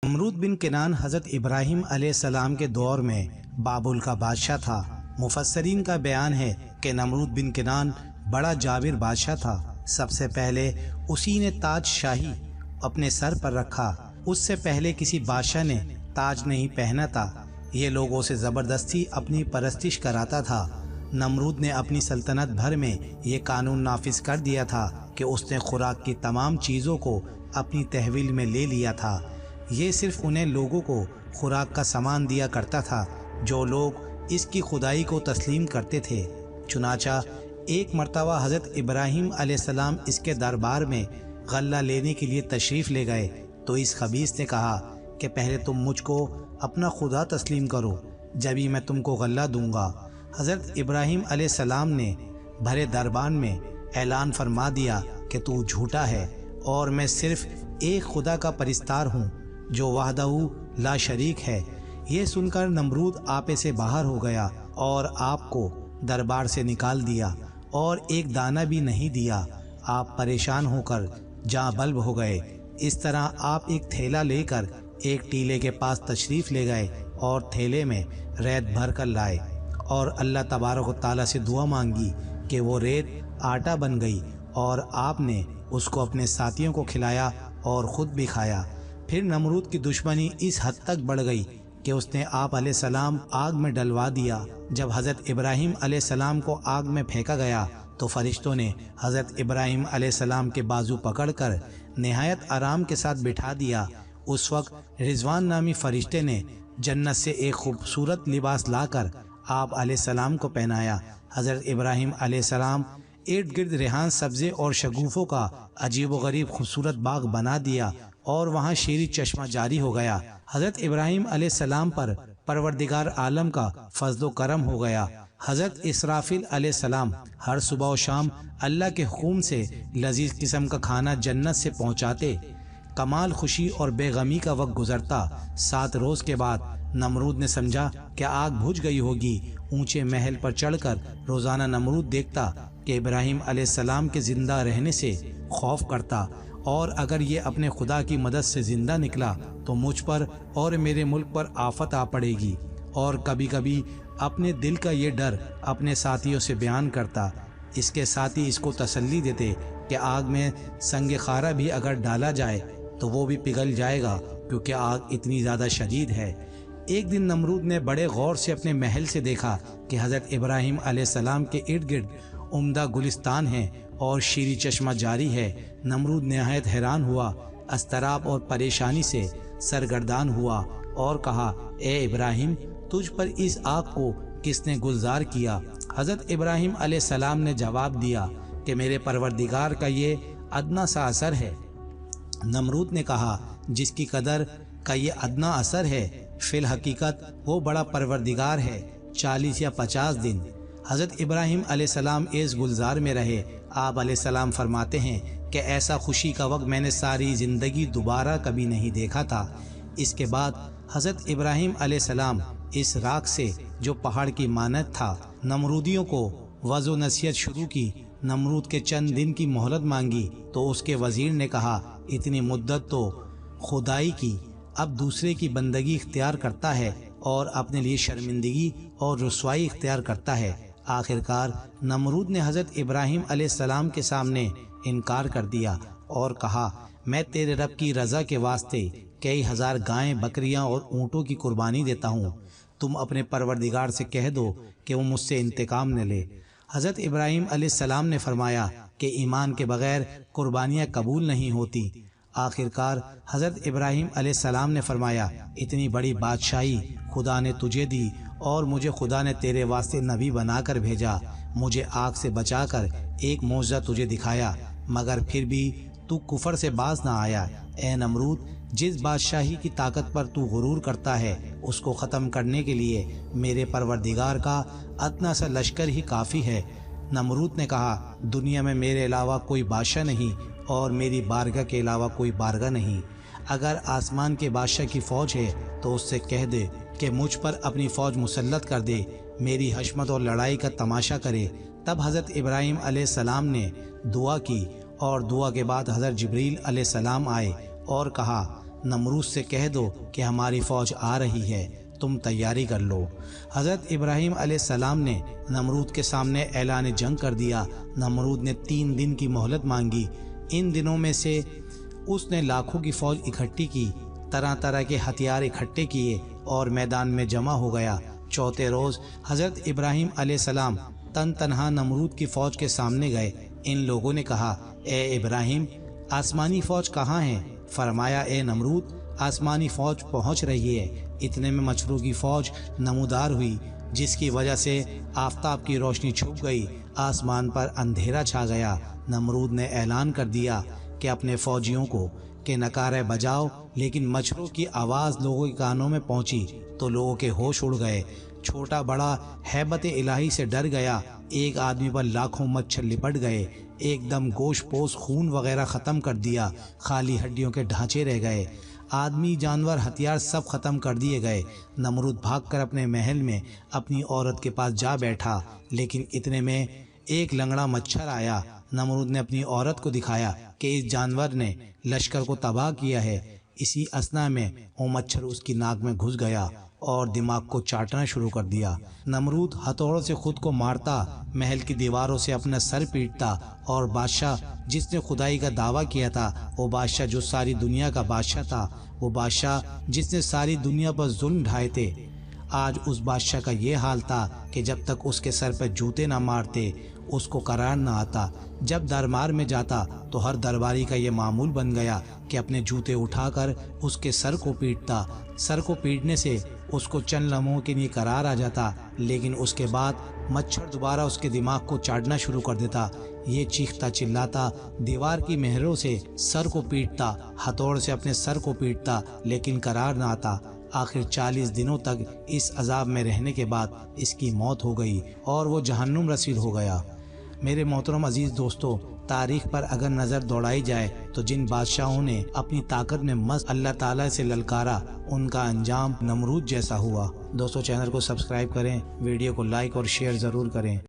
نمرود بن کنان حضرت ابراہیم علیہ السلام کے دور میں بابل کا بادشاہ تھا۔ مفسرین کا بیان ہے کہ نمرود بن کنان بڑا جابر بادشاہ تھا۔ سب سے پہلے اسی نے تاج شاہی اپنے سر پر رکھا۔ اس سے پہلے کسی بادشاہ نے تاج نہیں پہنا تھا۔ یہ لوگوں سے زبردستی اپنی پرستش کراتا تھا۔ نمرود نے اپنی سلطنت بھر میں یہ قانون نافذ کر دیا تھا کہ اس نے خوراک کی تمام چیزوں کو اپنی تحویل میں لے لیا تھا۔ یہ صرف انہیں لوگوں کو خوراک کا سامان دیا کرتا تھا جو لوگ اس کی خدائی کو تسلیم کرتے تھے۔ چنانچہ ایک مرتبہ حضرت ابراہیم علیہ السلام اس کے دربار میں غلہ لینے کے لیے تشریف لے گئے تو اس خبیث نے کہا کہ پہلے تم مجھ کو اپنا خدا تسلیم کرو، جبھی میں تم کو غلہ دوں گا۔ حضرت ابراہیم علیہ السلام نے بھرے دربار میں اعلان فرما دیا کہ تو جھوٹا ہے اور میں صرف ایک خدا کا پرستار ہوں جو وحدہ لا شریک ہے۔ یہ سن کر نمرود آپے سے باہر ہو گیا اور آپ کو دربار سے نکال دیا اور ایک دانہ بھی نہیں دیا۔ آپ پریشان ہو کر جاں بلب ہو گئے۔ اس طرح آپ ایک تھیلا لے کر ایک ٹیلے کے پاس تشریف لے گئے اور تھیلے میں ریت بھر کر لائے اور اللہ تبارک و تعالیٰ سے دعا مانگی کہ وہ ریت آٹا بن گئی، اور آپ نے اس کو اپنے ساتھیوں کو کھلایا اور خود بھی کھایا۔ پھر نمرود کی دشمنی اس حد تک بڑھ گئی کہ اس نے آپ علیہ السلام آگ میں ڈلوا دیا۔ جب حضرت ابراہیم علیہ السلام کو آگ میں پھینکا گیا تو فرشتوں نے حضرت ابراہیم علیہ السلام کے بازو پکڑ کر نہایت آرام کے ساتھ بٹھا دیا۔ اس وقت رضوان نامی فرشتے نے جنت سے ایک خوبصورت لباس لا کر آپ علیہ السلام کو پہنایا۔ حضرت ابراہیم علیہ السلام ارد گرد ریحان سبزے اور شگوفوں کا عجیب و غریب خوبصورت باغ بنا دیا اور وہاں شیریں چشمہ جاری ہو گیا۔ حضرت ابراہیم علیہ السلام پر پروردگار عالم کا فضل و کرم ہو گیا۔ حضرت اسرافیل علیہ السلام ہر صبح و شام اللہ کے حکم سے لذیذ قسم کا کھانا جنت سے پہنچاتے۔ کمال خوشی اور بے غمی کا وقت گزرتا۔ 7 روز کے بعد نمرود نے سمجھا کہ آگ بجھ گئی ہوگی۔ اونچے محل پر چڑھ کر روزانہ نمرود دیکھتا کہ ابراہیم علیہ السلام کے زندہ رہنے سے خوف کرتا، اور اگر یہ اپنے خدا کی مدد سے زندہ نکلا تو مجھ پر اور میرے ملک پر آفت آ پڑے گی۔ اور کبھی کبھی اپنے دل کا یہ ڈر اپنے ساتھیوں سے بیان کرتا۔ اس کے ساتھی اس کو تسلی دیتے کہ آگ میں سنگ خارا بھی اگر ڈالا جائے تو وہ بھی پگھل جائے گا کیونکہ آگ اتنی زیادہ شدید ہے۔ ایک دن نمرود نے بڑے غور سے اپنے محل سے دیکھا کہ حضرت ابراہیم علیہ السلام کے ارد گرد عمدہ گلستان ہے اور شیریں چشمہ جاری ہے۔ نمرود نہایت حیران ہوا، اضطراب اور پریشانی سے سرگردان ہوا اور کہا، اے ابراہیم، تجھ پر اس آگ کو کس نے گلزار کیا؟ حضرت ابراہیم علیہ السلام نے جواب دیا کہ میرے پروردگار کا یہ ادنا سا اثر ہے۔ نمرود نے کہا، جس کی قدر کا یہ ادنا اثر ہے، فی الحقیقت وہ بڑا پروردگار ہے۔ 40 یا 50 دن حضرت ابراہیم علیہ السلام اس گلزار میں رہے۔ آپ علیہ السلام فرماتے ہیں کہ ایسا خوشی کا وقت میں نے ساری زندگی دوبارہ کبھی نہیں دیکھا تھا۔ اس کے بعد حضرت ابراہیم علیہ السلام اس راکھ سے جو پہاڑ کی مانند تھا، نمرودیوں کو وعظ و نصیحت شروع کی۔ نمرود کے چند دن کی مہلت مانگی تو اس کے وزیر نے کہا، اتنی مدت تو خدائی کی، اب دوسرے کی بندگی اختیار کرتا ہے اور اپنے لیے شرمندگی اور رسوائی اختیار کرتا ہے۔ آخرکار نمرود نے حضرت ابراہیم علیہ السلام کے سامنے انکار کر دیا اور کہا، میں تیرے رب کی رضا کے واسطے کئی ہزار گائیں، بکریاں اور اونٹوں کی قربانی دیتا ہوں۔ تم اپنے پروردگار سے کہہ دو کہ وہ مجھ سے انتقام نہ لے۔ حضرت ابراہیم علیہ السلام نے فرمایا کہ ایمان کے بغیر قربانیاں قبول نہیں ہوتی۔ آخرکار حضرت ابراہیم علیہ السلام نے فرمایا، اتنی بڑی بادشاہی خدا نے تجھے دی اور مجھے خدا نے تیرے واسطے نبی بنا کر بھیجا، مجھے آگ سے بچا کر ایک معجزہ تجھے دکھایا، مگر پھر بھی تو کفر سے باز نہ آیا۔ اے نمرود، جس بادشاہی کی طاقت پر تو غرور کرتا ہے، اس کو ختم کرنے کے لیے میرے پروردگار کا ادنا سا لشکر ہی کافی ہے۔ نمرود نے کہا، دنیا میں میرے علاوہ کوئی بادشاہ نہیں اور میری بارگاہ کے علاوہ کوئی بارگاہ نہیں۔ اگر آسمان کے بادشاہ کی فوج ہے تو اس سے کہہ دے کہ مجھ پر اپنی فوج مسلط کر دے، میری حشمت اور لڑائی کا تماشا کرے۔ تب حضرت ابراہیم علیہ السلام نے دعا کی اور دعا کے بعد حضرت جبریل علیہ السلام آئے اور کہا، نمرود سے کہہ دو کہ ہماری فوج آ رہی ہے، تم تیاری کر لو۔ حضرت ابراہیم علیہ السلام نے نمرود کے سامنے اعلان جنگ کر دیا۔ نمرود نے 3 دن کی مہلت مانگی۔ ان دنوں میں سے اس نے لاکھوں کی فوج اکٹھی کی، طرح طرح کے ہتھیار اکٹھے کیے اور میدان میں جمع ہو گیا۔ چوتھے روز حضرت ابراہیم علیہ السلام تنہا نمرود کی فوج کے سامنے گئے۔ ان لوگوں نے کہا، اے ابراہیم، آسمانی فوج کہاں ہے؟ فرمایا، اے نمرود، آسمانی فوج پہنچ رہی ہے۔ اتنے میں مچھروں کی فوج نمودار ہوئی، جس کی وجہ سے آفتاب کی روشنی چھپ گئی، آسمان پر اندھیرا چھا گیا۔ نمرود نے اعلان کر دیا کہ اپنے فوجیوں کو کہ نعرے بجاؤ، لیکن مچھروں کی آواز لوگوں کے کانوں میں پہنچی تو لوگوں کے ہوش اڑ گئے۔ چھوٹا بڑا ہیبت الہی سے ڈر گیا۔ ایک آدمی پر لاکھوں مچھر لپٹ گئے، ایک دم گوشت پوش خون وغیرہ ختم کر دیا، خالی ہڈیوں کے ڈھانچے رہ گئے۔ آدمی، جانور، ہتھیار سب ختم کر دیے گئے۔ نمرود بھاگ کر اپنے محل میں اپنی عورت کے پاس جا بیٹھا، لیکن اتنے میں ایک لنگڑا مچھر آیا۔ نمرود نے اپنی عورت کو دکھایا کہ اس جانور نے لشکر کو تباہ کیا ہے۔ اسی اثنا میں وہ مچھر اس کی ناک میں گھس گیا اور دماغ کو چاٹنا شروع کر دیا۔ نمرود ہتھوڑوں سے خود کو مارتا، محل کی دیواروں سے اپنا سر پیٹتا، اور بادشاہ جس نے خدائی کا دعویٰ کیا تھا، وہ بادشاہ جو ساری دنیا کا بادشاہ تھا، وہ بادشاہ جس نے ساری دنیا پر ظلم ڈھائے تھے، آج اس بادشاہ کا یہ حال تھا کہ جب تک اس کے سر پہ جوتے نہ مارتے اس کو قرار نہ آتا۔ جب دربار میں جاتا تو ہر درباری کا یہ معمول بن گیا کہ اپنے جوتے اٹھا کر اس کے سر کو پیٹتا۔ سر کو پیٹنے سے اس کو چند لمحوں کے لیے قرار آ جاتا، لیکن اس کے بعد مچھر دوبارہ اس کے دماغ کو چاٹنا شروع کر دیتا۔ یہ چیختا چلاتا دیوار کی مہروں سے سر کو پیٹتا، ہتھوڑ سے اپنے سر کو پیٹتا، لیکن قرار نہ آتا۔ آخر 40 دنوں تک اس عذاب میں رہنے کے بعد اس کی موت ہو گئی اور وہ جہنم رسید ہو گیا۔ میرے محترم عزیز دوستو، تاریخ پر اگر نظر دوڑائی جائے تو جن بادشاہوں نے اپنی طاقت میں مست اللہ تعالیٰ سے للکارا، ان کا انجام نمرود جیسا ہوا۔ دوستو، چینل کو سبسکرائب کریں، ویڈیو کو لائک اور شیئر ضرور کریں۔